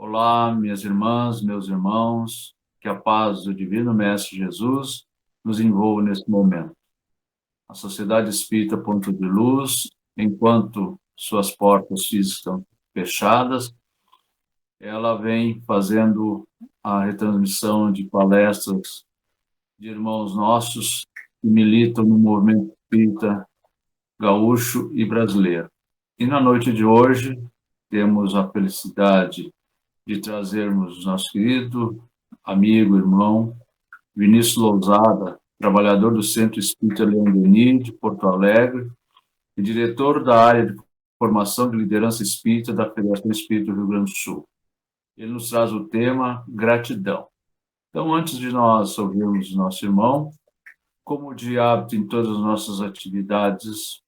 Olá, minhas irmãs, meus irmãos, que a paz do Divino Mestre Jesus nos envolva neste momento. A Sociedade Espírita Ponto de Luz, enquanto suas portas físicas estão fechadas, ela vem fazendo a retransmissão de palestras de irmãos nossos que militam no movimento espírita gaúcho e brasileiro. E na noite de hoje, temos a felicidade de trazermos nosso querido amigo, irmão, Vinícius Lousada, trabalhador do Centro Espírita Leão Denis, de Porto Alegre, e diretor da área de formação de liderança espírita da Federação Espírita do Rio Grande do Sul. Ele nos traz o tema gratidão. Então, antes de nós ouvirmos nosso irmão, como de hábito em todas as nossas atividades,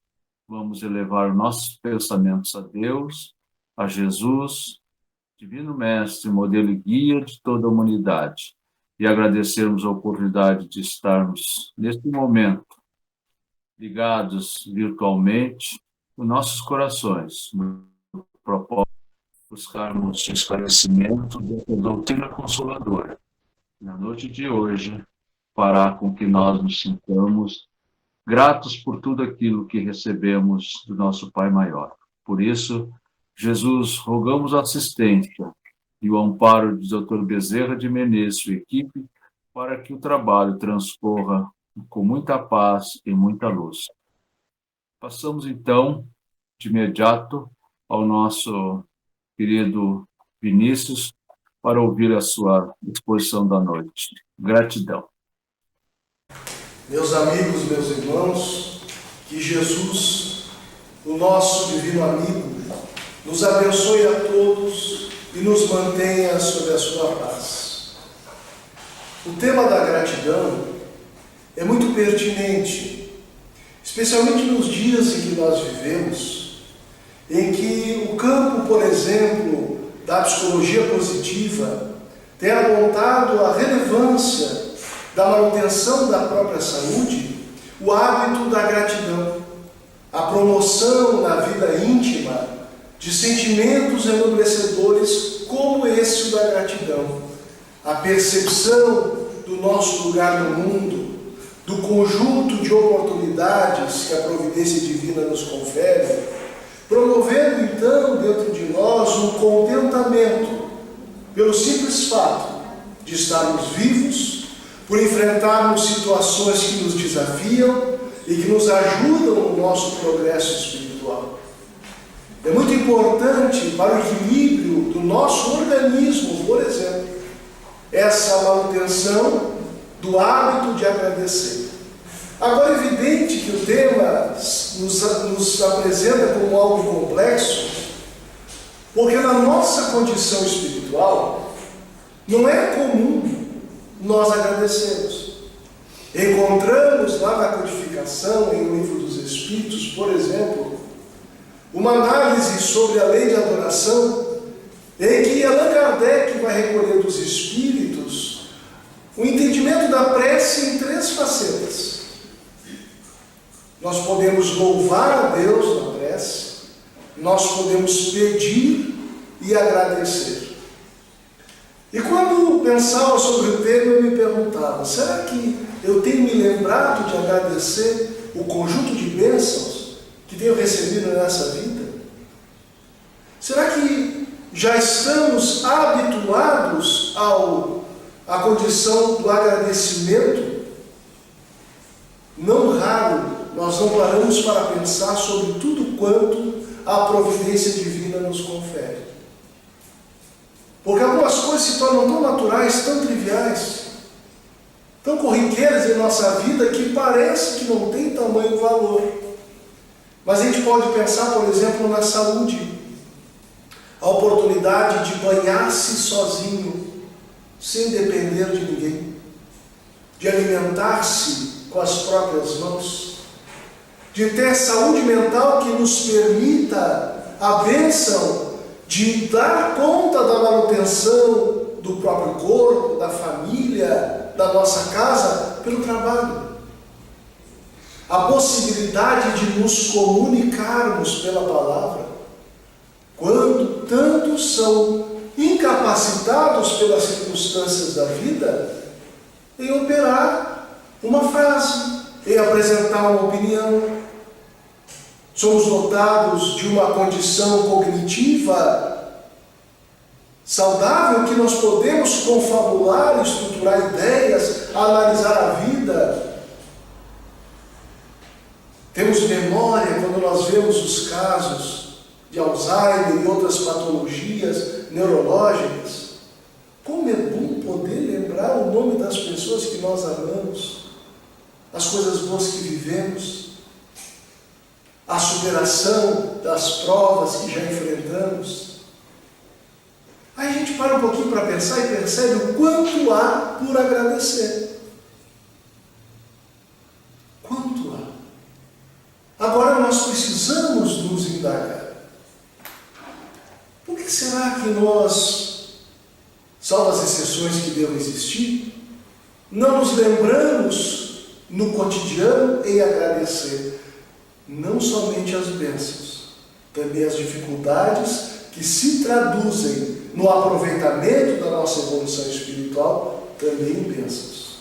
vamos elevar nossos pensamentos a Deus, a Jesus, Divino Mestre, modelo e guia de toda a humanidade, e agradecermos a oportunidade de estarmos, neste momento, ligados virtualmente, com nossos corações, no propósito de buscarmos esclarecimento da doutrina consoladora. Na noite de hoje, fará com que nós nos sintamos gratos por tudo aquilo que recebemos do nosso Pai Maior. Por isso, Jesus, rogamos a assistência e o amparo de Dr. Bezerra de Menezes e sua equipe para que o trabalho transcorra com muita paz e muita luz. Passamos, então, de imediato ao nosso querido Vinícius para ouvir a sua exposição da noite. Gratidão. Meus amigos, meus irmãos, que Jesus, o nosso divino amigo, nos abençoe a todos e nos mantenha sob a sua paz. O tema da gratidão é muito pertinente, especialmente nos dias em que nós vivemos, em que o campo, por exemplo, da psicologia positiva tem apontado a relevância da manutenção da própria saúde, o hábito da gratidão, a promoção na vida íntima de sentimentos enobrecedores como esse da gratidão, a percepção do nosso lugar no mundo, do conjunto de oportunidades que a providência divina nos confere, promovendo então dentro de nós um contentamento pelo simples fato de estarmos vivos, por enfrentarmos situações que nos desafiam e que nos ajudam no nosso progresso espiritual. É muito importante para o equilíbrio do nosso organismo, por exemplo, essa manutenção do hábito de agradecer. Agora, é evidente que o tema nos apresenta como algo complexo, porque na nossa condição espiritual não é comum nós agradecermos. Encontramos lá na codificação, em O Livro dos Espíritos, por exemplo, uma análise sobre a lei de adoração, em que Allan Kardec vai recolher dos espíritos o entendimento da prece em 3 facetas. Nós podemos louvar a Deus na prece, nós podemos pedir e agradecer. E quando pensava sobre o tema, eu me perguntava, será que eu tenho me lembrado de agradecer o conjunto de bênçãos que tenho recebido nessa vida? Será que já estamos habituados à condição do agradecimento? Não raro, nós não paramos para pensar sobre tudo quanto a providência divina nos confere. Porque algumas coisas se tornam tão naturais, tão triviais, tão corriqueiras em nossa vida, que parece que não tem tamanho valor. Mas a gente pode pensar, por exemplo, na saúde. A oportunidade de banhar-se sozinho, sem depender de ninguém. De alimentar-se com as próprias mãos. De ter saúde mental que nos permita a bênção de dar conta da manutenção do próprio corpo, da família, da nossa casa, pelo trabalho. A possibilidade de nos comunicarmos pela palavra, quando tantos são incapazes pelas circunstâncias da vida em operar uma frase, em apresentar uma opinião. Somos dotados de uma condição cognitiva saudável que nós podemos confabular, estruturar ideias, analisar a vida. Temos memória quando nós vemos os casos de Alzheimer e outras patologias neurológicas. Como é bom poder lembrar o nome das pessoas que nós amamos, as coisas boas que vivemos, a superação das provas que já enfrentamos. Aí a gente para um pouquinho para pensar e percebe o quanto há por agradecer. Quanto há. Agora nós precisamos nos indagar. Por que será que nós, salvo as exceções que devam existir, não nos lembramos no cotidiano em agradecer não somente as bênçãos, também as dificuldades que se traduzem no aproveitamento da nossa evolução espiritual, também em bênçãos.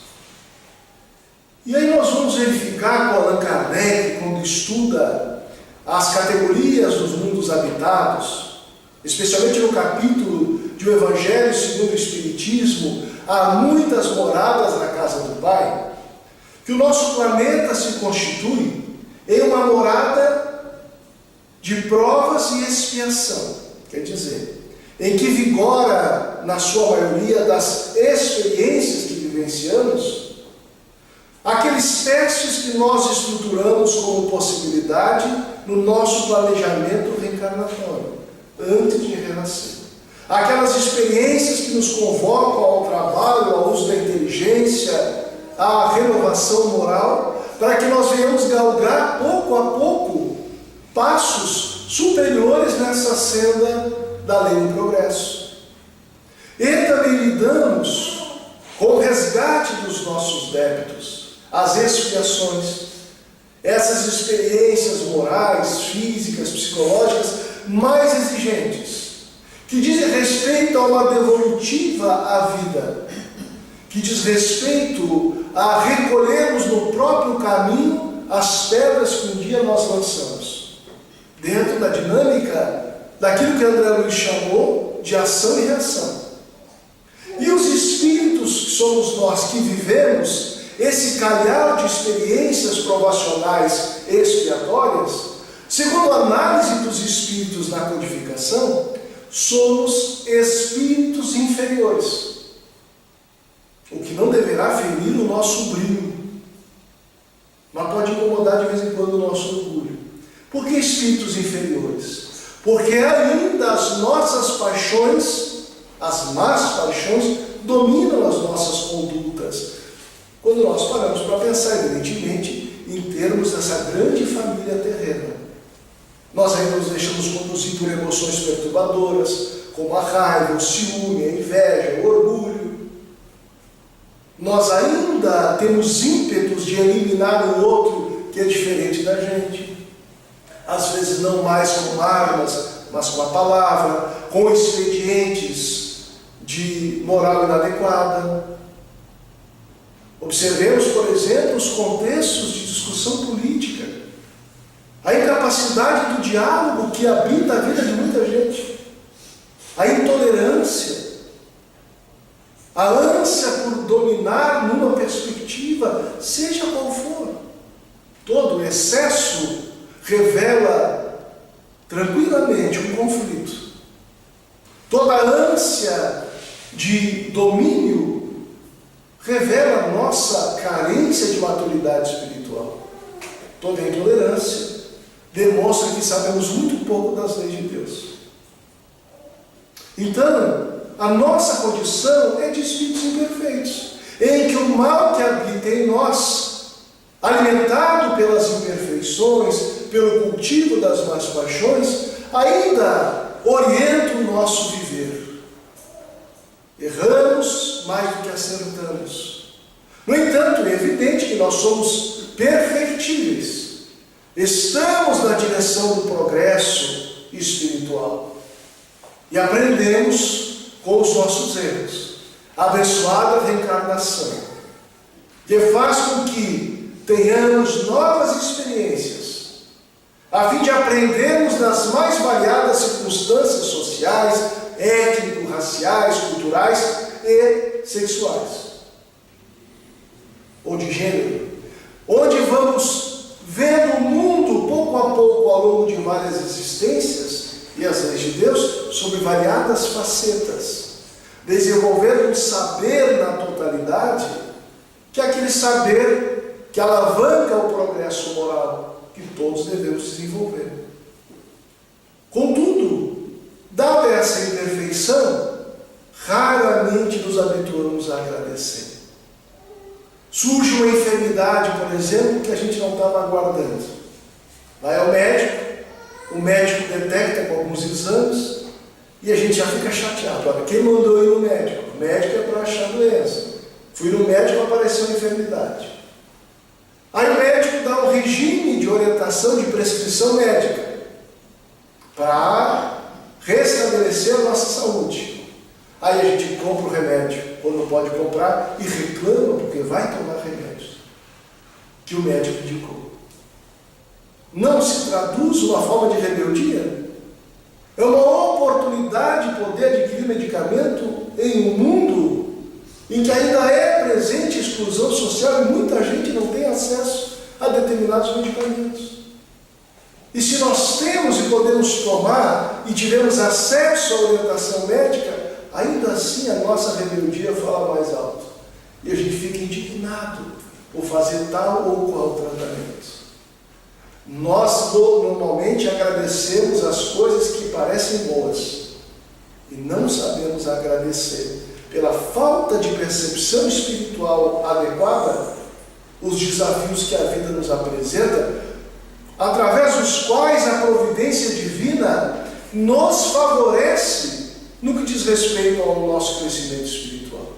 E aí nós vamos verificar com Allan Kardec, quando estuda as categorias dos mundos habitados, especialmente no capítulo de O Evangelho segundo o Espiritismo, há muitas moradas na casa do Pai, que o nosso planeta se constitui em uma morada de provas e expiação, quer dizer, em que vigora, na sua maioria, das experiências que vivenciamos, aqueles testes que nós estruturamos como possibilidade no nosso planejamento reencarnatório, antes de renascer. Aquelas experiências que nos convocam ao trabalho, ao uso da inteligência, à renovação moral, para que nós venhamos galgar pouco a pouco passos superiores nessa senda da lei do progresso. E também lidamos com o resgate dos nossos débitos, as expiações, essas experiências morais, físicas, psicológicas mais exigentes, que dizem respeito a uma devolutiva à vida, que diz respeito a recolhermos no próprio caminho as pedras que um dia nós lançamos, dentro da dinâmica daquilo que André Luiz chamou de ação e reação. E os espíritos que somos nós que vivemos esse calhau de experiências provacionais expiatórias, segundo a análise dos espíritos na codificação, somos espíritos inferiores, o que não deverá ferir o nosso brilho, mas pode incomodar de vez em quando o nosso orgulho. Por que espíritos inferiores? Porque ainda as nossas paixões, as más paixões, dominam as nossas condutas. Quando nós paramos para pensar, evidentemente, em termos dessa grande família terrena, nós ainda nos deixamos conduzir por emoções perturbadoras, como a raiva, o ciúme, a inveja, o orgulho. Nós ainda temos ímpetos de eliminar o outro que é diferente da gente. Às vezes não mais com armas, mas com a palavra, com expedientes de moral inadequada. Observemos, por exemplo, os contextos de discussão política, a incapacidade do diálogo que habita a vida de muita gente, a intolerância, a ânsia por dominar numa perspectiva, seja qual for. Todo excesso revela tranquilamente um conflito. Toda ânsia de domínio revela a nossa carência de maturidade espiritual. Toda intolerância demonstra que sabemos muito pouco das leis de Deus. Então, a nossa condição é de espíritos imperfeitos, em que o mal que habita em nós, alimentado pelas imperfeições, pelo cultivo das más paixões, ainda orienta o nosso viver. Erramos mais do que acertamos. No entanto, é evidente que nós somos perfectíveis. Estamos na direção do progresso espiritual e aprendemos com os nossos erros. abençoada reencarnação, que faz com que tenhamos novas experiências, a fim de aprendermos nas mais variadas circunstâncias sociais, étnico-raciais, culturais e sexuais, ou de gênero, onde vamos vendo o mundo pouco a pouco ao longo de várias existências e as leis de Deus sob variadas facetas, desenvolvendo um saber na totalidade, que é aquele saber que alavanca o progresso moral que todos devemos desenvolver. Contudo, dada essa imperfeição, raramente nos habituamos a agradecer. Surge uma enfermidade, por exemplo, que a gente não estava aguardando. Vai ao médico, o médico detecta com alguns exames e a gente já fica chateado. Olha, quem mandou eu ir no médico? O médico é para achar doença. Fui no médico, apareceu a enfermidade. Aí o médico dá um regime de orientação de prescrição médica para restabelecer a nossa saúde. Aí a gente compra o remédio quando pode comprar e reclama porque vai tomar remédio que o médico indicou. Não se traduz uma forma de rebeldia? É uma oportunidade de poder adquirir medicamento em um mundo em que ainda é presente exclusão social e muita gente não tem acesso a determinados medicamentos. E se nós temos e podemos tomar e tivemos acesso à orientação médica, ainda assim a nossa rebeldia fala mais alto. E a gente fica indignado por fazer tal ou qual tratamento. Nós normalmente agradecemos as coisas que parecem boas e não sabemos agradecer pela falta de percepção espiritual adequada os desafios que a vida nos apresenta, através dos quais a providência divina nos favorece no que diz respeito ao nosso crescimento espiritual.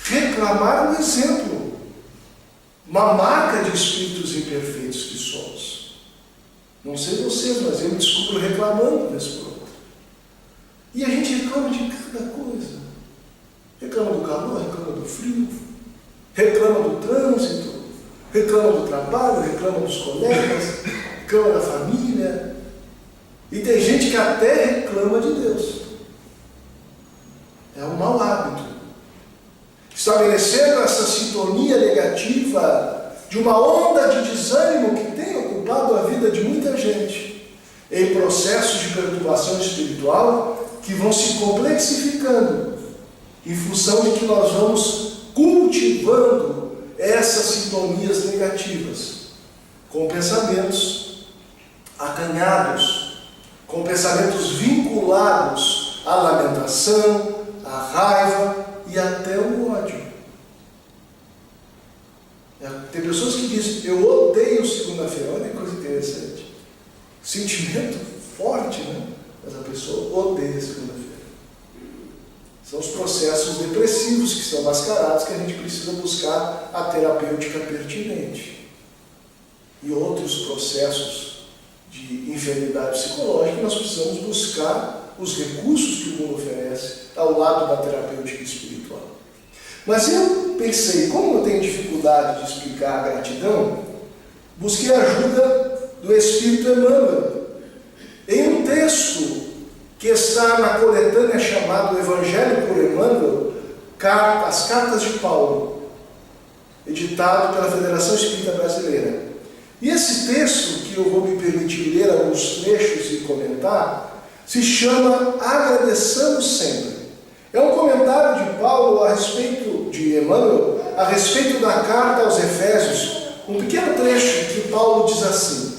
Reclamar um exemplo, uma marca de espíritos imperfeitos que somos. Não sei vocês, mas eu me descubro reclamando desse problema. E a gente reclama de cada coisa. Reclama do calor, reclama do frio, reclama do trânsito, reclama do trabalho, reclama dos colegas, reclama da família. E tem gente que até reclama de Deus. É um mau hábito. Estabelecendo essa sintonia negativa de uma onda de desânimo que tem ocupado a vida de muita gente, em processos de perturbação espiritual que vão se complexificando em função de que nós vamos cultivando essas sintonias negativas, com pensamentos acanhados, com pensamentos vinculados à lamentação, à raiva e até ao ódio. Tem pessoas que dizem, eu odeio segunda-feira. Olha que coisa interessante. Sentimento forte, né? Mas a pessoa odeia segunda-feira. São os processos depressivos que são mascarados, que a gente precisa buscar a terapêutica pertinente. E outros processos de enfermidade psicológica, nós precisamos buscar os recursos que o mundo oferece ao lado da terapêutica espiritual. Mas eu pensei, como eu tenho dificuldade de explicar a gratidão, busquei a ajuda do Espírito Emmanuel, em um texto que está na coletânea chamada Evangelho por Emmanuel, as Cartas de Paulo, editado pela Federação Espírita Brasileira. E esse texto, que eu vou me permitir ler alguns trechos e comentar, se chama Agradeçamos Sempre. É um comentário de Paulo a respeito, de Emmanuel, a respeito da carta aos Efésios, um pequeno trecho que Paulo diz assim: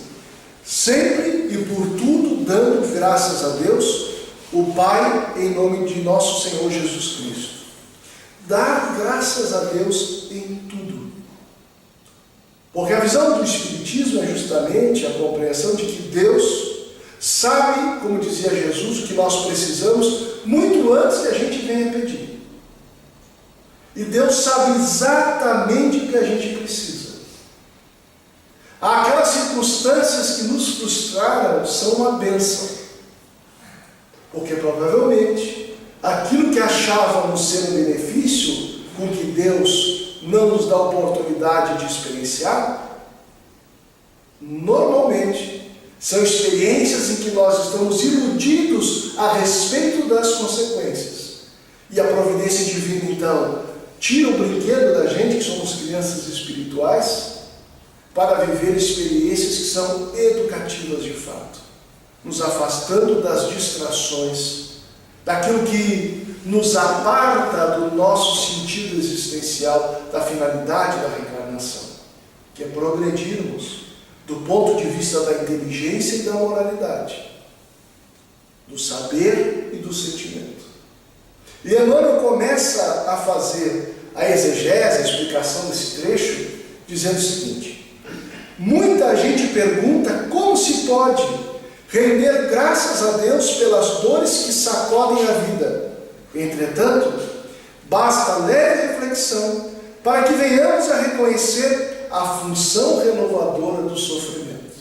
sempre e por tudo dando graças a Deus, o Pai, em nome de nosso Senhor Jesus Cristo. Dar graças a Deus em tudo. Porque a visão do Espiritismo é justamente a compreensão de que Deus sabe, como dizia Jesus, o que nós precisamos muito antes que a gente venha pedir. E Deus sabe exatamente o que a gente precisa. Aquelas circunstâncias que nos frustraram são uma bênção. Porque provavelmente aquilo que achávamos ser um benefício, com que Deus não nos dá oportunidade de experienciar, normalmente são experiências em que nós estamos iludidos a respeito das consequências. E a providência divina, então, tira o brinquedo da gente, que somos crianças espirituais, para viver experiências que são educativas de fato, nos afastando das distrações, daquilo que nos aparta do nosso sentido existencial, da finalidade da reencarnação, que é progredirmos do ponto de vista da inteligência e da moralidade, do saber e do sentimento. E Emmanuel começa a fazer a exegese, a explicação desse trecho, dizendo o seguinte: muita gente pergunta como se pode render graças a Deus pelas dores que sacodem a vida. Entretanto, basta leve reflexão para que venhamos a reconhecer a função renovadora do sofrimento.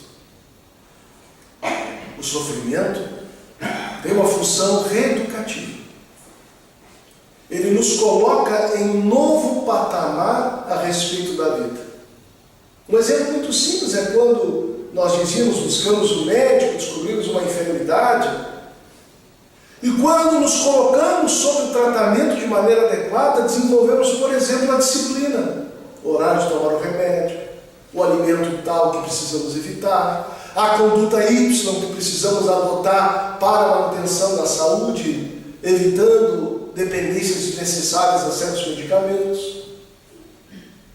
O sofrimento tem uma função reeducativa. Ele nos coloca em um novo patamar a respeito da vida. Um exemplo muito simples é quando nós dizíamos, buscamos um médico, descobrimos uma enfermidade, e quando nos colocamos sob o tratamento de maneira adequada, desenvolvemos, por exemplo, a disciplina, o horário de tomar o remédio, o alimento tal que precisamos evitar, a conduta Y que precisamos adotar para a manutenção da saúde, evitando dependências desnecessárias a certos medicamentos.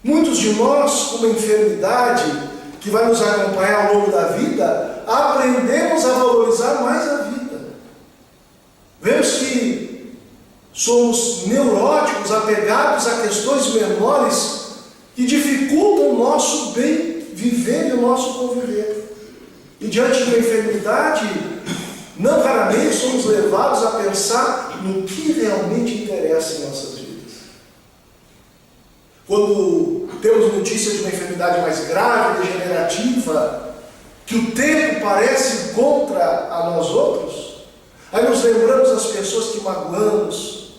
Muitos de nós, com uma enfermidade que vai nos acompanhar ao longo da vida, aprendemos a valorizar mais a vida. Vemos que somos neuróticos, apegados a questões menores que dificultam o nosso bem viver e o nosso conviver. E diante de uma enfermidade, não raramente somos levados a pensar no que realmente interessa em nossas vidas. Quando temos notícia de uma enfermidade mais grave, degenerativa, que o tempo parece contra a nós outros, aí nos lembramos das pessoas que magoamos,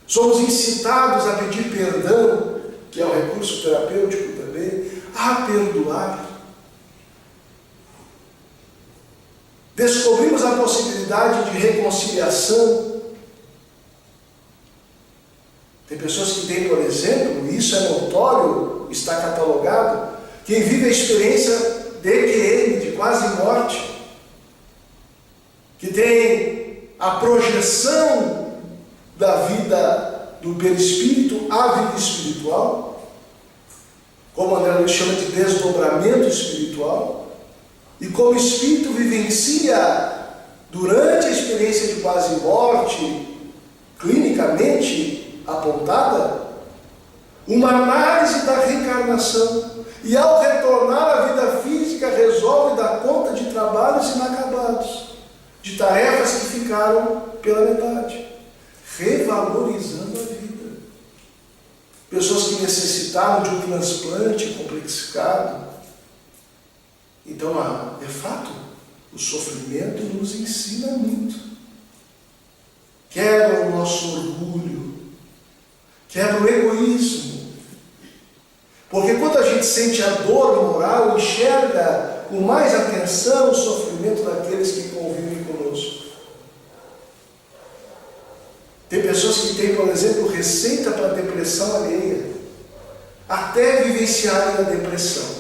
somos incitados a pedir perdão, que é um recurso terapêutico também, a perdoar. Descobrimos a possibilidade de reconciliação. Tem pessoas que têm, por exemplo, e isso é notório, está catalogado, quem vive a experiência de EQM, de quase morte, que tem a projeção da vida do perispírito à vida espiritual, como André Luiz chama de desdobramento espiritual, e como o espírito vivencia durante a experiência de quase morte, clinicamente apontada, uma análise da reencarnação, e ao retornar à vida física resolve dar conta de trabalhos inacabados, de tarefas que ficaram pela metade, revalorizando a vida. Pessoas que necessitaram de um transplante complexificado. Então, de fato, o sofrimento nos ensina muito. Quebra o nosso orgulho, quebra o egoísmo. Porque quando a gente sente a dor moral, enxerga com mais atenção o sofrimento daqueles que convivem conosco. Tem pessoas que têm, por exemplo, receita para depressão alheia, até vivenciarem a depressão.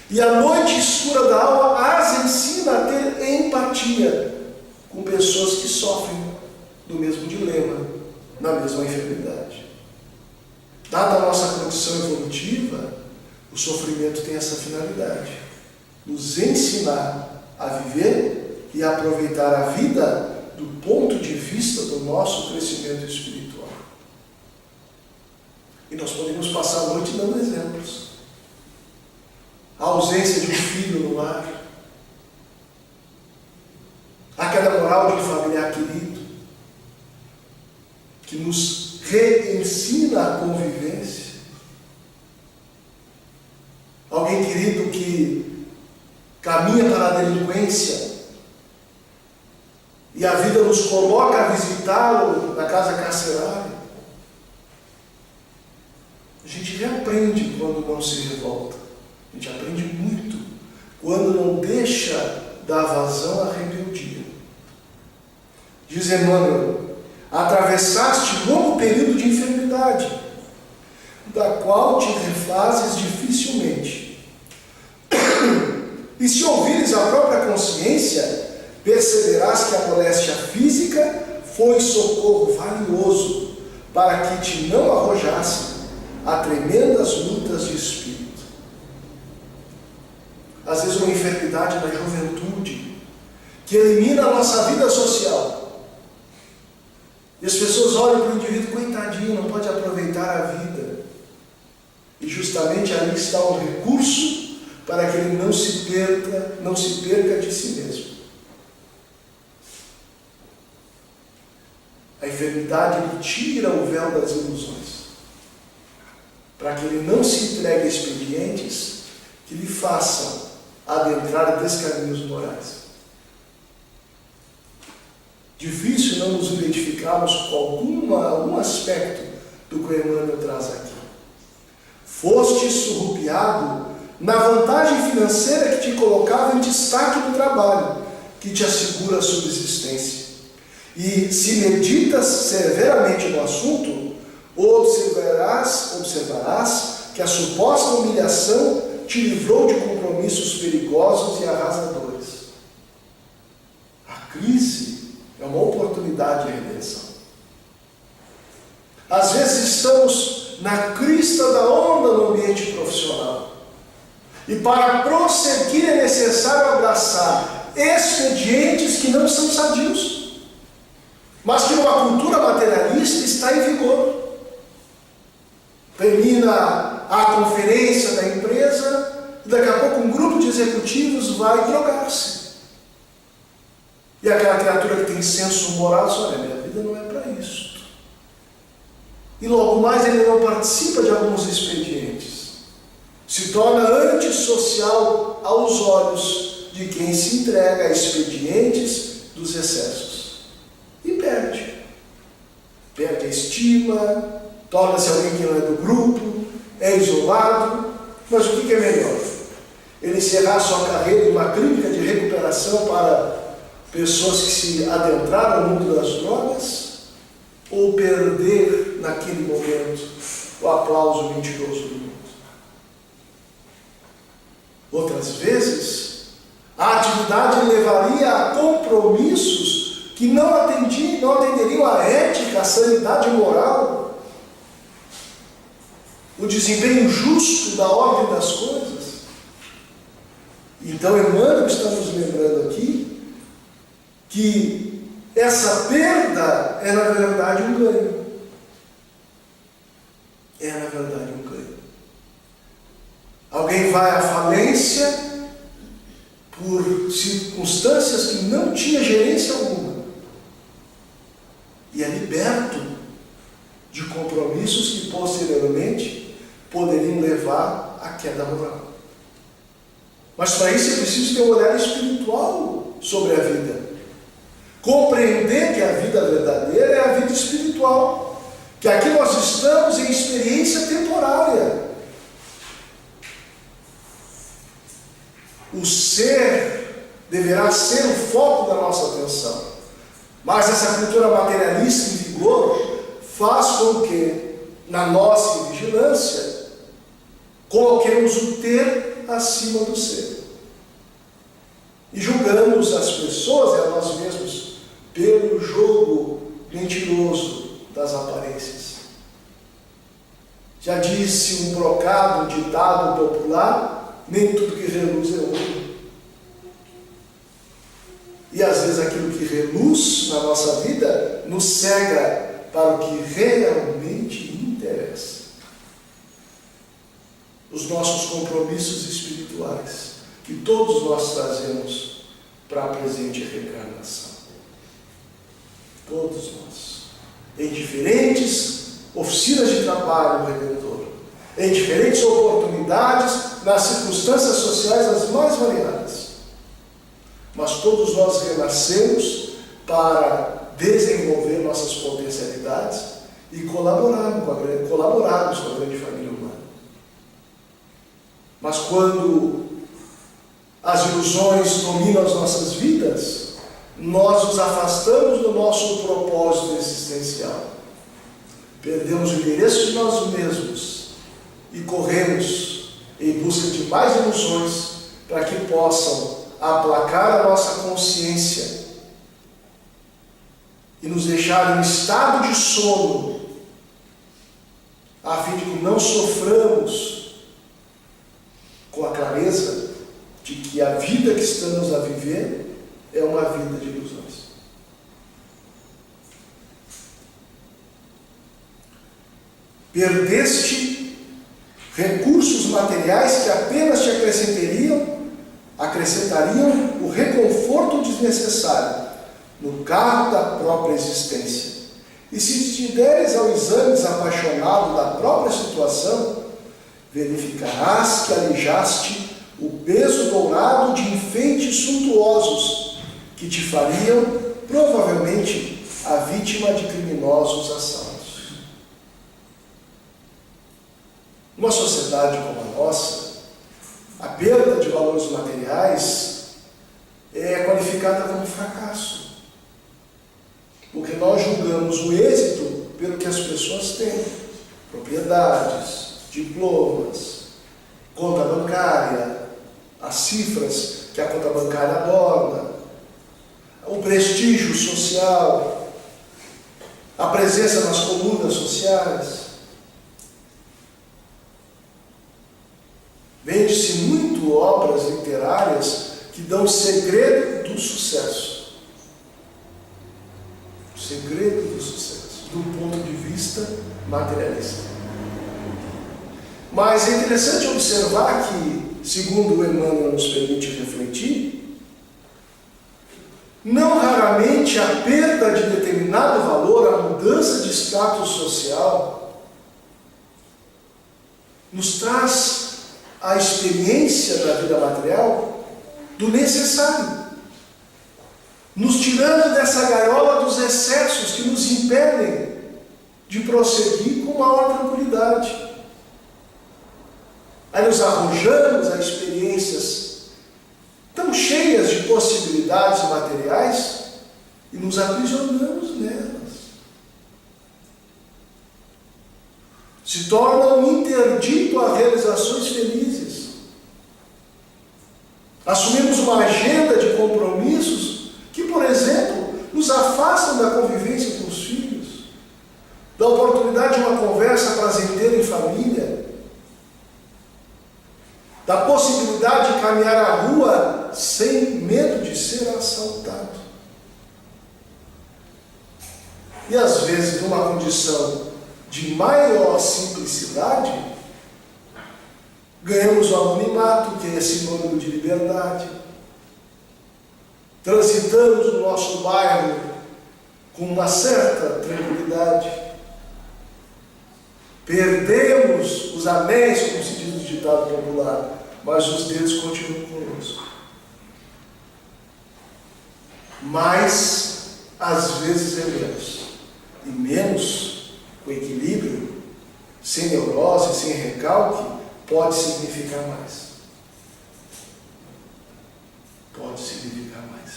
E a noite escura da alma as ensina a ter empatia com pessoas que sofrem do mesmo dilema, na mesma enfermidade. Dada a nossa condição evolutiva, o sofrimento tem essa finalidade: nos ensinar a viver e aproveitar a vida do ponto de vista do nosso crescimento espiritual. E nós podemos passar a noite dando exemplos. A ausência de um filho no lar, a queda moral de um familiar querido, que nos reensina a convivência. Alguém querido que caminha para a delinquência, e e a vida nos coloca a visitá-lo na casa carcerária, a gente reaprende quando não se revolta. A gente aprende muito quando não deixa dar vazão à rebeldia. Diz Emmanuel: atravessaste longo período de enfermidade, da qual te refazes dificilmente. E se ouvires a própria consciência, perceberás que a moléstia física foi socorro valioso para que te não arrojasse a tremendas lutas de espírito. Às vezes uma enfermidade da juventude que elimina a nossa vida social. E as pessoas olham para o indivíduo, coitadinho, não pode aproveitar a vida. E justamente ali está um recurso para que ele não se perca de si mesmo. A enfermidade lhe tira o véu das ilusões, para que ele não se entregue a expedientes que lhe façam adentrar descaminhos morais. Difícil não nos identificarmos com algum aspecto do que Emmanuel traz aqui. Foste surrupiado na vantagem financeira que te colocava em destaque no trabalho, que te assegura a subsistência. E se meditas severamente no assunto, observarás que a suposta humilhação te livrou de compromissos perigosos e arrasadores. A crise é uma oportunidade de redenção. Às vezes estamos na crista da onda no ambiente profissional. E para prosseguir é necessário abraçar expedientes que não são sadios, mas que uma cultura materialista está em vigor. Termina a conferência da empresa e daqui a pouco um grupo de executivos vai drogar-se. E aquela criatura que tem senso moral diz: olha, minha vida não é para isso. E logo mais ele não participa de alguns expedientes. Se torna antissocial aos olhos de quem se entrega a expedientes dos excessos. E perde. Perde a estima, torna-se alguém que não é do grupo, é isolado. Mas o que é melhor? Ele encerrar sua carreira em uma clínica de recuperação para pessoas que se adentraram no mundo das drogas, ou perder naquele momento o aplauso mentiroso do mundo? Outras vezes, a atividade levaria a compromissos que não atenderiam à ética, à sanidade moral, o desempenho justo da ordem das coisas. Então, Emmanuel está nos lembrando aqui que essa perda é, na verdade, um ganho. É, na verdade, um ganho. Alguém vai à falência por circunstâncias que não tinha gerência alguma. E é liberto de compromissos que posteriormente poderiam levar à queda moral. Mas para isso é preciso ter um olhar espiritual sobre a vida. Compreender que a vida verdadeira é a vida espiritual. Que aqui nós estamos em experiência temporária. O ser deverá ser o foco da nossa atenção. Mas essa cultura materialista em vigor faz com que, na nossa vigilância, coloquemos o ter acima do ser. E julgamos as pessoas e a nós mesmos pelo jogo mentiroso das aparências. Já disse um brocado, um ditado popular: nem tudo que reluz é ouro. E às vezes aquilo que reluz na nossa vida nos cega para o que realmente interessa. Os nossos compromissos espirituais, que todos nós trazemos para a presente reencarnação. Todos nós. Em diferentes oficinas de trabalho redentor, em diferentes oportunidades, nas circunstâncias sociais as mais variadas. Mas todos nós renascemos para desenvolver nossas potencialidades e colaborarmos com a grande família humana. Mas quando as ilusões dominam as nossas vidas, nós nos afastamos do nosso propósito existencial. Perdemos o interesse de nós mesmos e corremos em busca de mais ilusões para que possam aplacar a nossa consciência e nos deixar em estado de sono, a fim de que não soframos com a clareza de que a vida que estamos a viver é uma vida de ilusões. Perdeste recursos materiais que apenas te acrescentariam o reconforto desnecessário no carro da própria existência. E se te deres ao exame desapaixonado da própria situação, verificarás que alijaste o peso dourado de enfeites suntuosos que te fariam, provavelmente, a vítima de criminosos assaltos. Numa sociedade como a nossa, a perda de valores materiais é qualificada como fracasso, porque nós julgamos o êxito pelo que as pessoas têm: propriedades, diplomas, conta bancária, as cifras que a conta bancária aborda, o prestígio social, a presença nas colunas sociais. Vende-se muito obras literárias que dão o segredo do sucesso. O segredo do sucesso, do ponto de vista materialista. Mas é interessante observar que, segundo o Emmanuel nos permite refletir, não raramente a perda de determinado valor, a mudança de status social, nos traz a experiência da vida material do necessário, nos tirando dessa gaiola dos excessos que nos impedem de prosseguir com maior tranquilidade. Aí nos arrojamos a experiências tão cheias de possibilidades materiais e nos aprisionamos nelas. Se torna um interdito a realizações felizes. Assumimos uma agenda de compromissos que, por exemplo, nos afastam da convivência com os filhos, da oportunidade de uma conversa prazenteira em família, da possibilidade de caminhar a rua sem medo de ser assaltado. E às vezes, numa condição de maior simplicidade, ganhamos o anonimato, que é sinônimo de liberdade. Transitamos no nosso bairro com uma certa tranquilidade. Perdemos os anéis, como se diz no ditado popular, mas os dedos continuam conosco. Mas, às vezes, é menos. E menos, o equilíbrio, sem neurose, sem recalque, pode significar mais. Pode significar mais.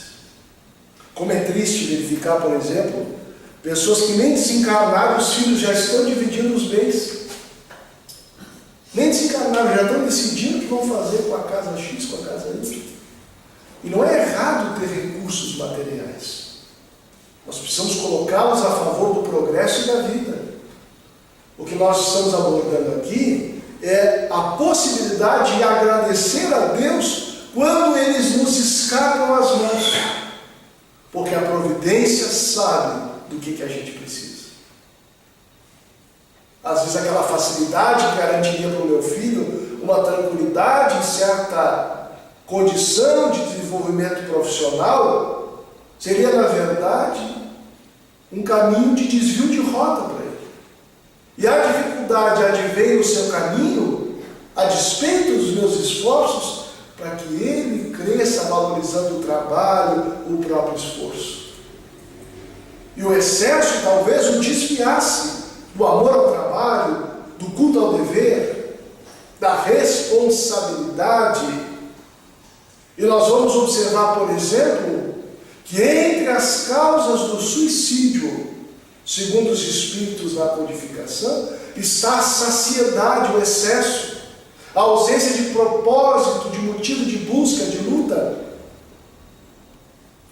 Como é triste verificar, por exemplo, pessoas que nem desencarnaram, os filhos já estão dividindo os bens. Nem desencarnaram, já estão decidindo o que vão fazer com a casa X, com a casa Y. E não é errado ter recursos materiais. Nós precisamos colocá-los a favor do progresso e da vida. O que nós estamos abordando aqui é a possibilidade de agradecer a Deus quando eles nos escapam às mãos. Porque a providência sabe do que a gente precisa. Às vezes aquela facilidade que garantiria para o meu filho uma tranquilidade em certa condição de desenvolvimento profissional seria, na verdade, um caminho de desvio de rota para ele. E a dificuldade advém no seu caminho, a despeito dos meus esforços, para que ele cresça valorizando o trabalho, o próprio esforço. E o excesso talvez o desviasse do amor ao trabalho, do culto ao dever, da responsabilidade. E nós vamos observar, por exemplo, que entre as causas do suicídio, segundo os espíritos da codificação, está a saciedade, o excesso, a ausência de propósito, de motivo de busca, de luta.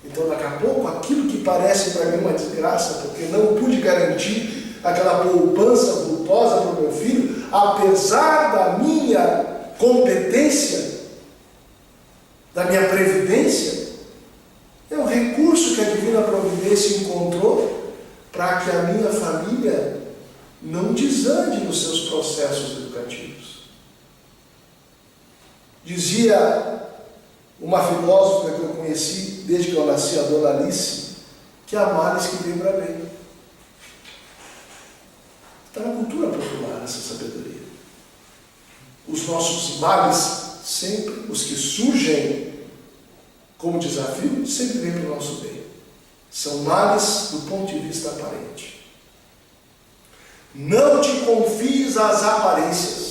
Então, daqui a pouco, aquilo que parece para mim uma desgraça, porque não pude garantir aquela poupança vultosa para o meu filho, apesar da minha competência, da minha previdência, é um recurso que a Divina Providência encontrou para que a minha família não desande nos seus processos educativos. Dizia uma filósofa que eu conheci desde que eu nasci, a Dona Alice, que há males que vêm para bem. Está na cultura popular essa sabedoria. Os nossos males, sempre, os que surgem como desafio, sempre vêm para o nosso bem. São males do ponto de vista aparente. Não te confies às aparências.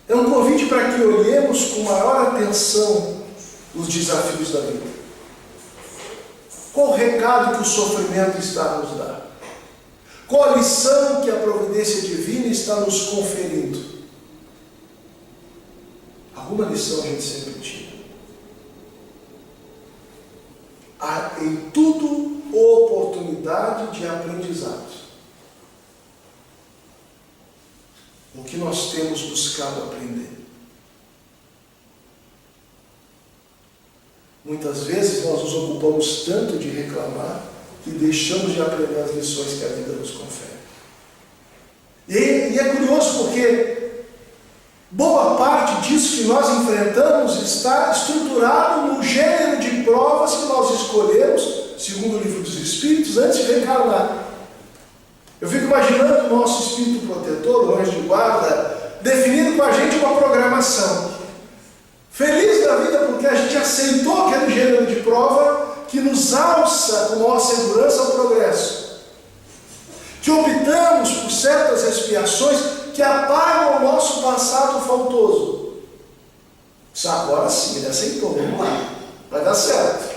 É um convite para que olhemos com maior atenção os desafios da vida. Qual o recado que o sofrimento está a nos dar? Qual a lição que a providência divina está nos conferindo? Alguma lição a gente sempre tira. Há em tudo oportunidade de aprendizado. O que nós temos buscado aprender? Muitas vezes nós nos ocupamos tanto de reclamar que deixamos de aprender as lições que a vida nos confere. E é curioso porque boa parte disso que nós enfrentamos está estruturado no gênero de provas que nós escolhemos, segundo o Livro dos Espíritos, antes de reencarnar. Eu fico imaginando o nosso espírito protetor, o anjo de guarda, definindo com a gente uma programação. Feliz da vida porque a gente aceitou aquele gênero de prova que nos alça com maior segurança ao progresso. Que optamos por certas expiações que apagam o nosso passado faltoso. Agora sim, ele aceitou, vamos lá, vai dar certo.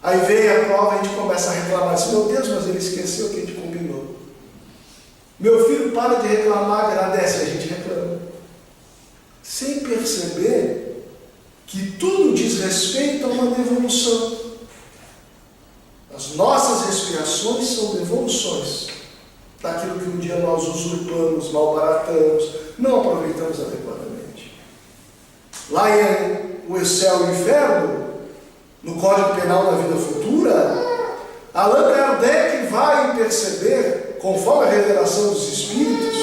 Aí vem a prova e a gente começa a reclamar assim, meu Deus, mas ele esqueceu o que a gente combinou. Meu filho para de reclamar, agradece, a gente reclama. Sem perceber que tudo diz respeito a uma devolução. As nossas expiações são devoluções daquilo que um dia nós usurpamos, malbaratamos, não aproveitamos adequadamente. Lá em O Céu e o Inferno, no Código Penal da Vida Futura, Allan Kardec vai perceber, conforme a revelação dos Espíritos,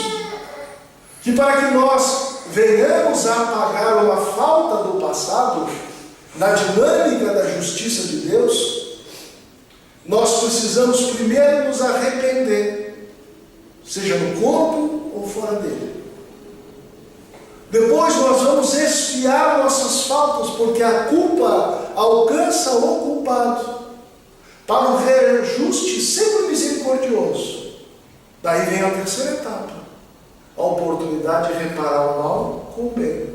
que para que nós venhamos a pagar uma falta do passado, na dinâmica da justiça de Deus, nós precisamos primeiro nos arrepender, seja no corpo ou fora dele. Depois nós vamos expiar nossas faltas, porque a culpa alcança o culpado, para o reajuste sempre misericordioso. Daí vem a terceira etapa, a oportunidade de reparar o mal com o bem.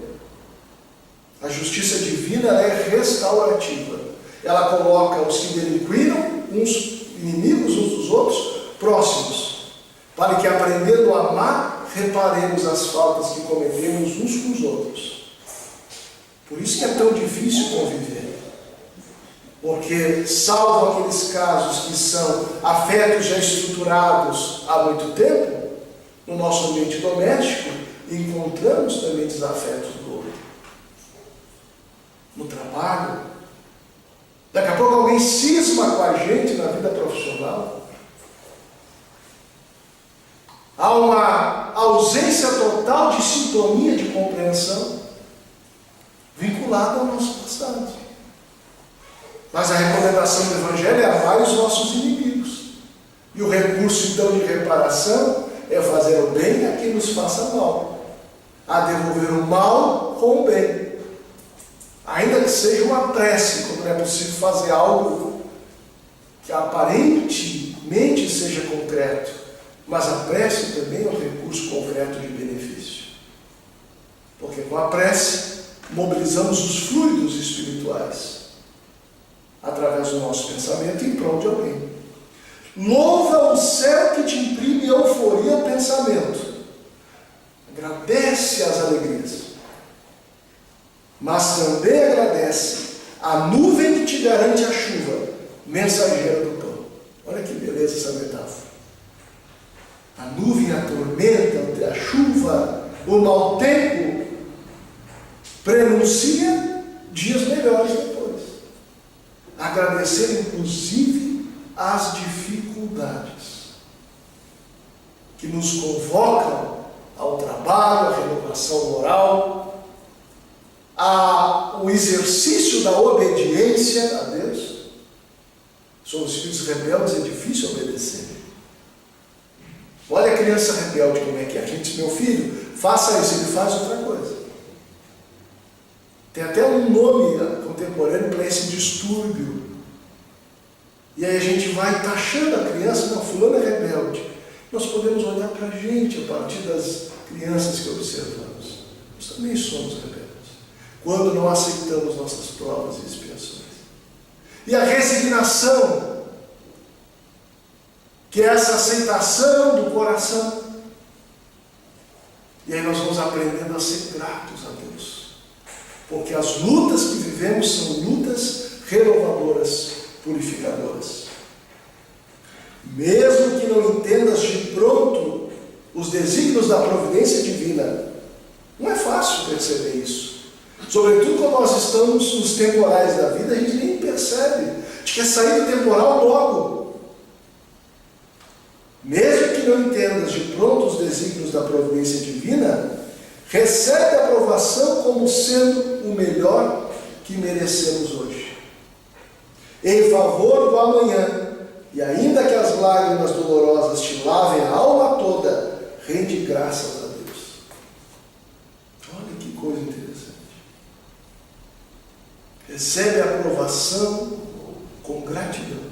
A justiça divina é restaurativa. Ela coloca os que delinquiram, uns inimigos uns dos outros, próximos, para que, aprendendo a amar, reparemos as faltas que cometemos uns com os outros. Por isso que é tão difícil conviver. Porque, salvo aqueles casos que são afetos já estruturados há muito tempo, no nosso ambiente doméstico, encontramos também desafetos do outro. No trabalho. Daqui a pouco alguém cisma com a gente na vida profissional. Há uma ausência total de sintonia, de compreensão, vinculada ao nosso passado. Mas a recomendação do Evangelho é amar os nossos inimigos. E o recurso, então, de reparação é fazer o bem a quem nos faça mal. A devolver o mal com o bem. Ainda que seja uma prece, quando não é possível fazer algo que aparentemente seja concreto, mas a prece também é um recurso concreto de benefício. Porque com a prece mobilizamos os fluidos espirituais através do nosso pensamento em prol de alguém. Louva o céu que te imprime euforia ao pensamento. Agradece as alegrias. Mas também agradece a nuvem que te garante a chuva, mensageira do pão. Olha que beleza essa metáfora. A nuvem, a tormenta, a chuva, o mau tempo prenuncia dias melhores depois. Agradecer, inclusive, as dificuldades que nos convocam ao trabalho, à renovação moral, ao exercício da obediência a Deus. Somos filhos rebeldes, é difícil obedecer. Olha a criança rebelde como é que é. A gente diz, meu filho, faça isso, ele faz outra coisa. Tem até um nome contemporâneo para esse distúrbio. E aí a gente vai taxando a criança, não, fulano é rebelde. Nós podemos olhar para a gente a partir das crianças que observamos. Nós também somos rebeldes. Quando não aceitamos nossas provas e expiações. E a resignação, que é essa aceitação do coração. E aí nós vamos aprendendo a ser gratos a Deus. Porque as lutas que vivemos são lutas renovadoras, purificadoras. Mesmo que não entendas de pronto os desígnios da providência divina, não é fácil perceber isso. Sobretudo quando nós estamos nos temporais da vida, a gente nem percebe. A gente quer sair do temporal logo. Mesmo que não entendas de pronto os desígnios da providência divina, recebe a aprovação como sendo o melhor que merecemos hoje. Em favor do amanhã, e ainda que as lágrimas dolorosas te lavem a alma toda, rende graças a Deus. Olha que coisa interessante. Recebe a aprovação com gratidão.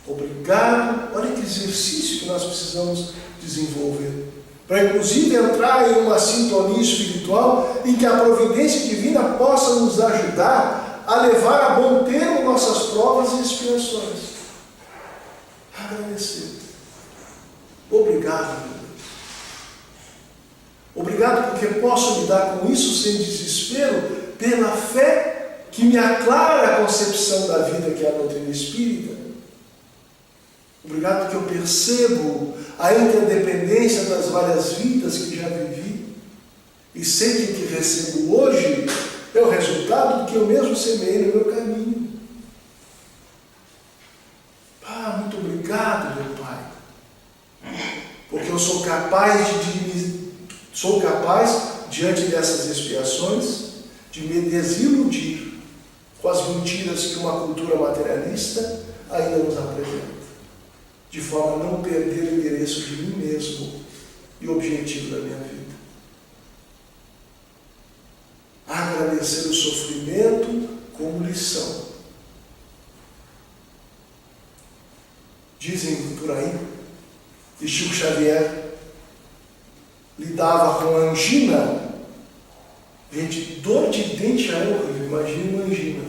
Obrigado. Olha que exercício que nós precisamos desenvolver. Para inclusive entrar em uma sintonia espiritual em que a providência divina possa nos ajudar a levar a bom termo nossas provas e expiações. Agradecer. Obrigado, meu Deus. Obrigado porque posso lidar com isso sem desespero, pela fé que me aclara a concepção da vida que é a doutrina espírita. Obrigado porque eu percebo a interdependência das várias vidas que já vivi e sei que o que recebo hoje é o resultado do que eu mesmo semeei no meu caminho. Muito obrigado, meu Pai, porque eu sou capaz diante dessas expiações, de me desiludir com as mentiras que uma cultura materialista ainda nos apresenta, de forma a não perder o endereço de mim mesmo e o objetivo da minha vida. Agradecer o sofrimento como lição. Dizem por aí que Chico Xavier lidava com angina. Gente, dor de dente já é horrível, imagina uma angina.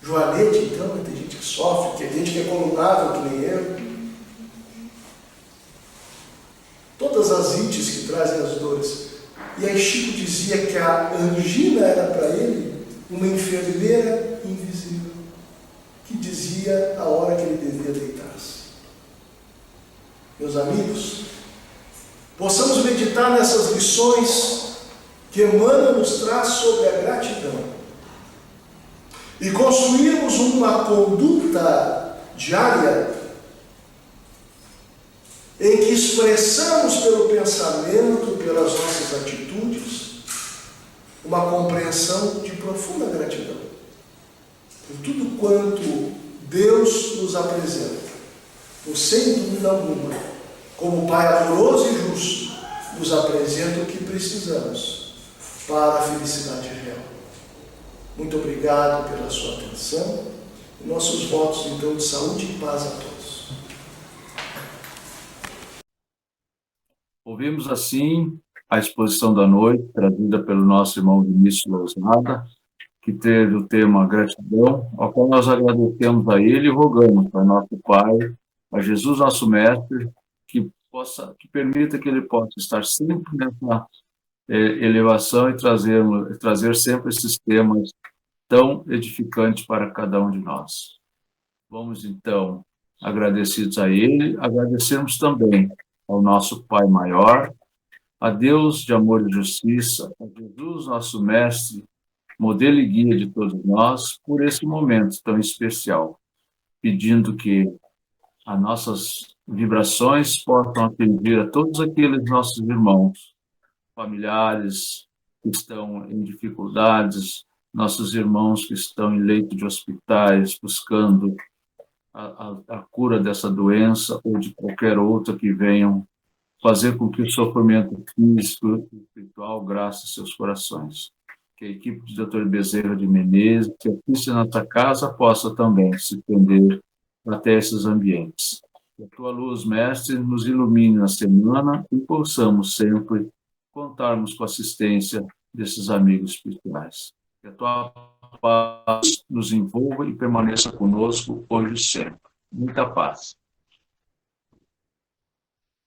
Joanete, então, tem gente que sofre, tem gente que é colunável, que nem eu. Todas as ites que trazem as dores. E aí Chico dizia que a angina era para ele uma enfermeira invisível, que dizia a hora que ele devia deitar-se. Meus amigos, possamos meditar nessas lições que Emmanuel nos traz sobre a gratidão e construirmos uma conduta diária em que expressamos pelo pensamento, pelas nossas atitudes, uma compreensão de profunda gratidão por tudo quanto Deus nos apresenta, por sem dúvida alguma, como Pai amoroso e justo, nos apresenta o que precisamos para a felicidade real. Muito obrigado pela sua atenção. E nossos votos, então, de saúde e paz a todos. Ouvimos, assim, a exposição da noite, trazida pelo nosso irmão Vinícius Lousada, que teve o tema gratidão, ao qual nós agradecemos a ele e rogamos para nosso Pai, a Jesus, nosso Mestre, que permita que ele possa estar sempre nessa elevação e trazer sempre esses temas tão edificantes para cada um de nós. Vamos, então, agradecidos a ele, agradecermos também ao nosso Pai maior, a Deus de amor e justiça, a Jesus, nosso Mestre, modelo e guia de todos nós, por esse momento tão especial, pedindo que as nossas vibrações possam atingir a todos aqueles nossos irmãos, familiares que estão em dificuldades, nossos irmãos que estão em leito de hospitais, buscando a cura dessa doença ou de qualquer outra que venham fazer com que o sofrimento físico e espiritual grace seus corações. Que a equipe de Dr. Bezerra de Menezes, que assiste a nossa casa, possa também se estender até esses ambientes. Que a tua luz, Mestre, nos ilumine na semana e possamos sempre contarmos com a assistência desses amigos espirituais. Que a tua paz nos envolva e permaneça conosco hoje e sempre. Muita paz.